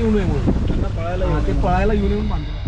येऊ नये म्हणून त्यांना पळायला ते पळायला येऊन बांधलं.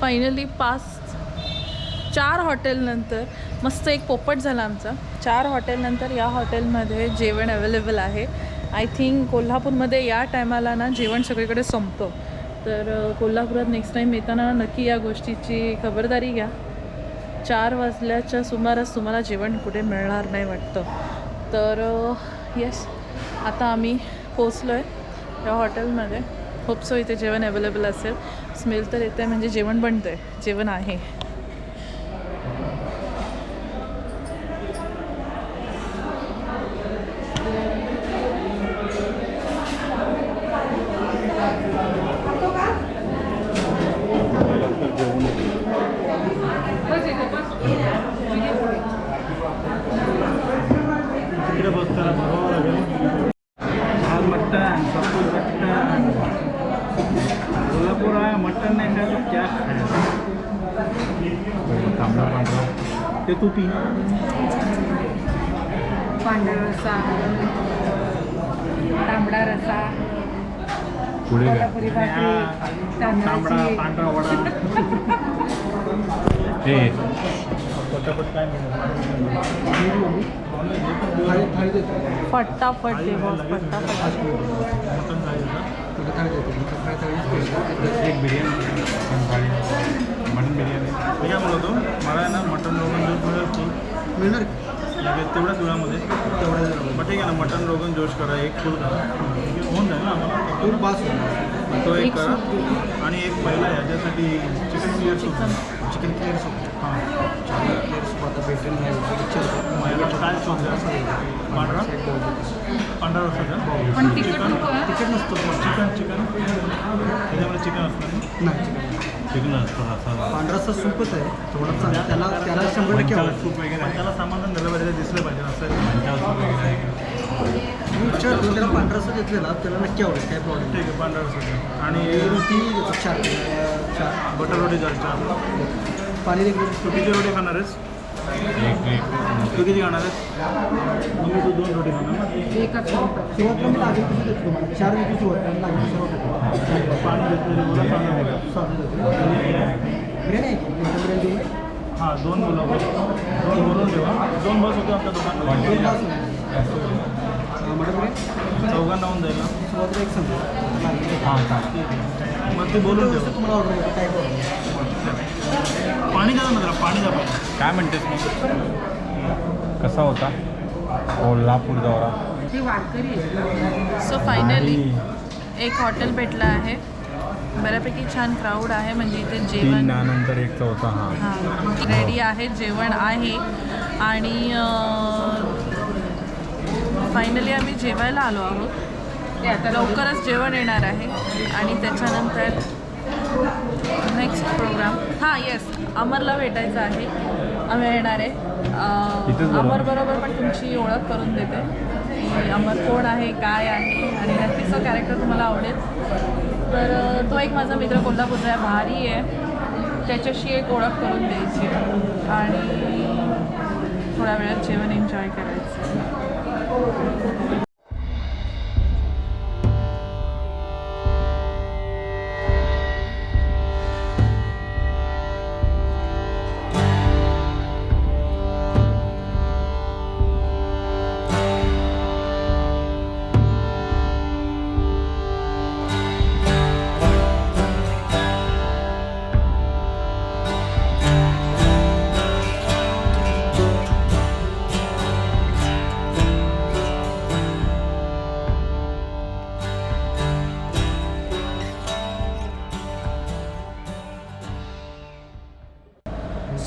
फायनली 4 हॉटेलनंतर मस्त एक पोपट झाला आमचा. 4 हॉटेलनंतर या हॉटेलमध्ये जेवण अवेलेबल आहे. आय थिंक कोल्हापूरमध्ये या टायमाला ना जेवण सगळीकडे संपतं. तर कोल्हापुरात नेक्स्ट टाईम येताना नक्की या गोष्टीची खबरदारी घ्या. 4 वाजल्याच्या सुमारास तुम्हाला जेवण कुठे मिळणार नाही वाटतं. तर येस, आता आम्ही पोचलो आहे या हॉटेलमध्ये. होप सो इथे जेवण अवेलेबल असेल. स्मेल तर येतं आहे, म्हणजे जेवण बनतं आहे, जेवण आहे. मटन नहीं खाया तो क्या खाया? तांबडा पांढरा ते तू पी. पांढरा रस्सा, तांबडा रस्सा, कोल्हापुरी भाकरी, तांबडा तांदळाची पांढरा वडा. पटापट काय फटाफट दे बॉस, फटाफट. एक बिर्याणी, मटन बिर्याणी. मी काय बोलतो, मला आहे ना मटन रोगन जोश मिळणार तेवढ्याच वेळामध्ये. मग ठीक आहे ना, मटन रोगन जोश करा, एक फुल करा, होऊन जाईल ना आम्हाला. फुल पास तो एक करा. आणि एक पहिला याच्यासाठी chicken clear soup. Chicken clear soup. हां, चिकन क्लिअर सूप आता भेटेल नाही. मला काय सूप द्या? पांढरा पांढरा रस्सा. पण तिखट नको आहे. चिकन नसतो. चिकन त्याच्यामध्ये चिकन असतं नाही. चिकन असतं रस्सा. पांढराचा सूपच आहे थोडासा. त्याला 100% सूप वगैरे त्याला सामान झालं पाहिजे, दिसलं पाहिजे असं. सूप वगैरे विचारतो त्याला पांढरा रस्सा घेतलेला त्याला नक्की आवडेल, काय प्रॉब्लेम. ठीक आहे, पांढरा रस्सा. आणि रोटी 4 बटर रोटी 4. पाणी तू किती रोटी खाणार आहेस? तू किती खाणार आहेस? मग तू 2 रोटी खाणार. एकच सुरुवातीला मी लागेल कसं देतो तुम्हाला 4 रोटी सुरुवात लागेल. पाणी देतो बिर्याणी. हां, 2 बोलव. 2 बोलून ठेवा. 2 बस होते आपल्या दुकानात. चौघांना होऊन जाईल ना सुरुवातीला. एक समजा. हां, मग ते बोलून ठेव. तुम्हाला ऑर्डर देतो काय पाणी द्या ना, जरा पाणी द्या. काय म्हणतेस मग? कसा होता कोल्हापूर दौरा? ती वारकरी आहे. सो फायनली एक हॉटेल भेटलं आहे. बऱ्यापैकी छान क्राऊड आहे, म्हणजे इथे जेवण नंतर एक चौथा. हां रेडी आहे, जेवण आहे. आणि फायनली आम्ही जेवायला आलो आहोत. लवकरच जेवण येणार आहे. आणि त्याच्यानंतर नेक्स्ट प्रोग्राम. हां येस, अमरला भेटायचं आहे. आम्ही येणार आहे. अमरबरोबर पण तुमची ओळख करून देते की अमर कोण आहे, काय आहे, आणि नक्कीच तो कॅरेक्टर तुम्हाला आवडेल. तर तो एक माझा मित्र कोल्हापूरचा आहे, भारी आहे. त्याच्याशी एक ओळख करून द्यायची आणि थोड्या वेळात जेवण एन्जॉय करायचं.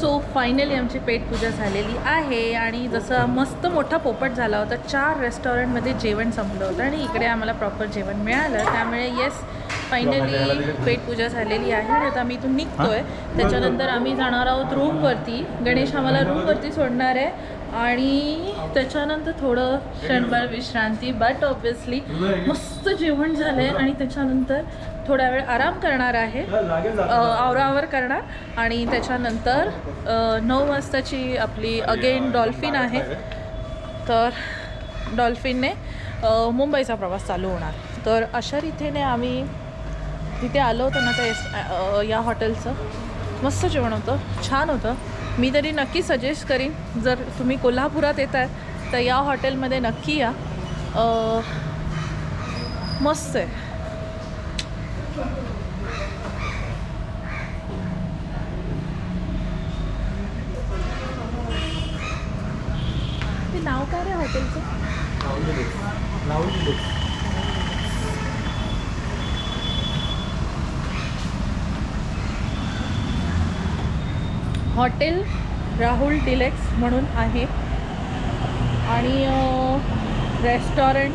सो फायनली आमची पेटपूजा झालेली आहे आणि जसं मस्त मोठा पोपट झाला होता 4 रेस्टॉरंटमध्ये जेवण संपलं होतं आणि इकडे आम्हाला प्रॉपर जेवण मिळालं. त्यामुळे येस फायनली पेटपूजा झालेली आहे आणि आता आम्ही इथून निघतोय. त्याच्यानंतर आम्ही जाणार आहोत रूमवरती. गणेश आम्हाला रूमवरती सोडणार आहे आणि त्याच्यानंतर थोडं क्षणभर विश्रांती. बट ऑब्विसली मस्त जेवण झालं आहे आणि त्याच्यानंतर थोडा वेळ आराम करणार आहे, आवरावर करणार आणि त्याच्यानंतर 9 वाजताची आपली अगेन डॉल्फिन आहे. तर डॉल्फिनने मुंबईचा प्रवास चालू होणार. तर अशा रीतीने आम्ही तिथे आलो होतो ना त्या या हॉटेलचं मस्त जेवण होतं, छान होतं. मी तरी नक्की सजेस्ट करीन जर तुम्ही कोल्हापुरात येताय तर या हॉटेलमध्ये नक्की या. मस्त आहे. ते नाव काय रे हॉटेलचं? हॉटेल राहुल डिलेक्स म्हणून आहे आणि रेस्टॉरंट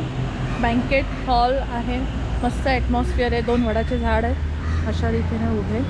बँकेट हॉल आहे. मस्त ॲटमॉस्फिअर आहे. 2 वडाचे झाड आहेत अशा रीतीने उभे.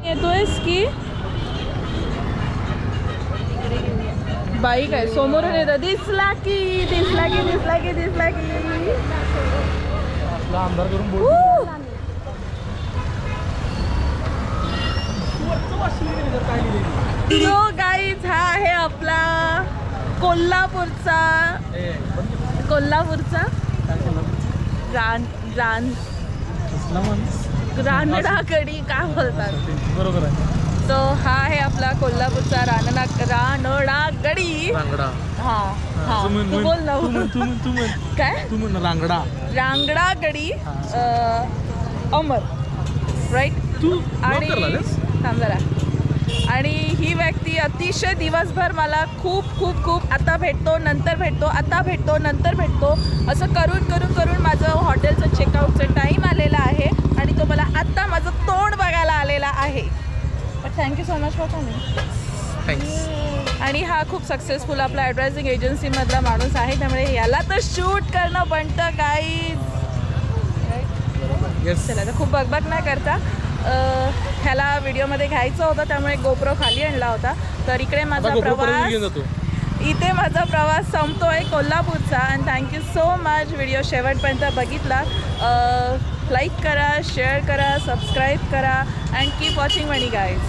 येतोयस की बाईक आहे समोरून येतं. दिसला की दिसला की दिसला की दिसला की आमदार करून सो गाईज हा आहे आपला कोल्हापूरचा रानडा कढी काय बोलतात. बरोबर आहे. तो हा आहे आपला कोल्हापूरचा रानडा कढी. हा हा तू बोल ना. काय तू म्हण रांगडा कढी अमर राईट. तू आणि थांब जरा. आणि ही व्यक्ती अतिशय दिवसभर मला खूप खूप खूप आता भेटतो नंतर भेटतो आता भेटतो नंतर भेटतो असं करून करून करून माझं हॉटेलचं चेकआउटचं टाईम आलेला आहे आणि तो मला आत्ता माझं तोंड बघायला आलेला आहे. But thank you so much for coming. Thanks. आणि हा खूप सक्सेसफुल आपला ॲडव्हर्टायझिंग एजन्सीमधला माणूस आहे त्यामुळे याला तर शूट करणं बनतं काही. चला तर खूप बगबग नाही करता. ह्याला व्हिडिओमध्ये घ्यायचं होतं त्यामुळे गोप्रो खाली आणला होता. तर इकडे माझा प्रवास संपतोय कोल्हापूरचा. आणि थँक्यू सो मच व्हिडिओ शेवटपर्यंत बघितला. लाईक करा, शेअर करा, सबस्क्राईब करा and keep watching money guys.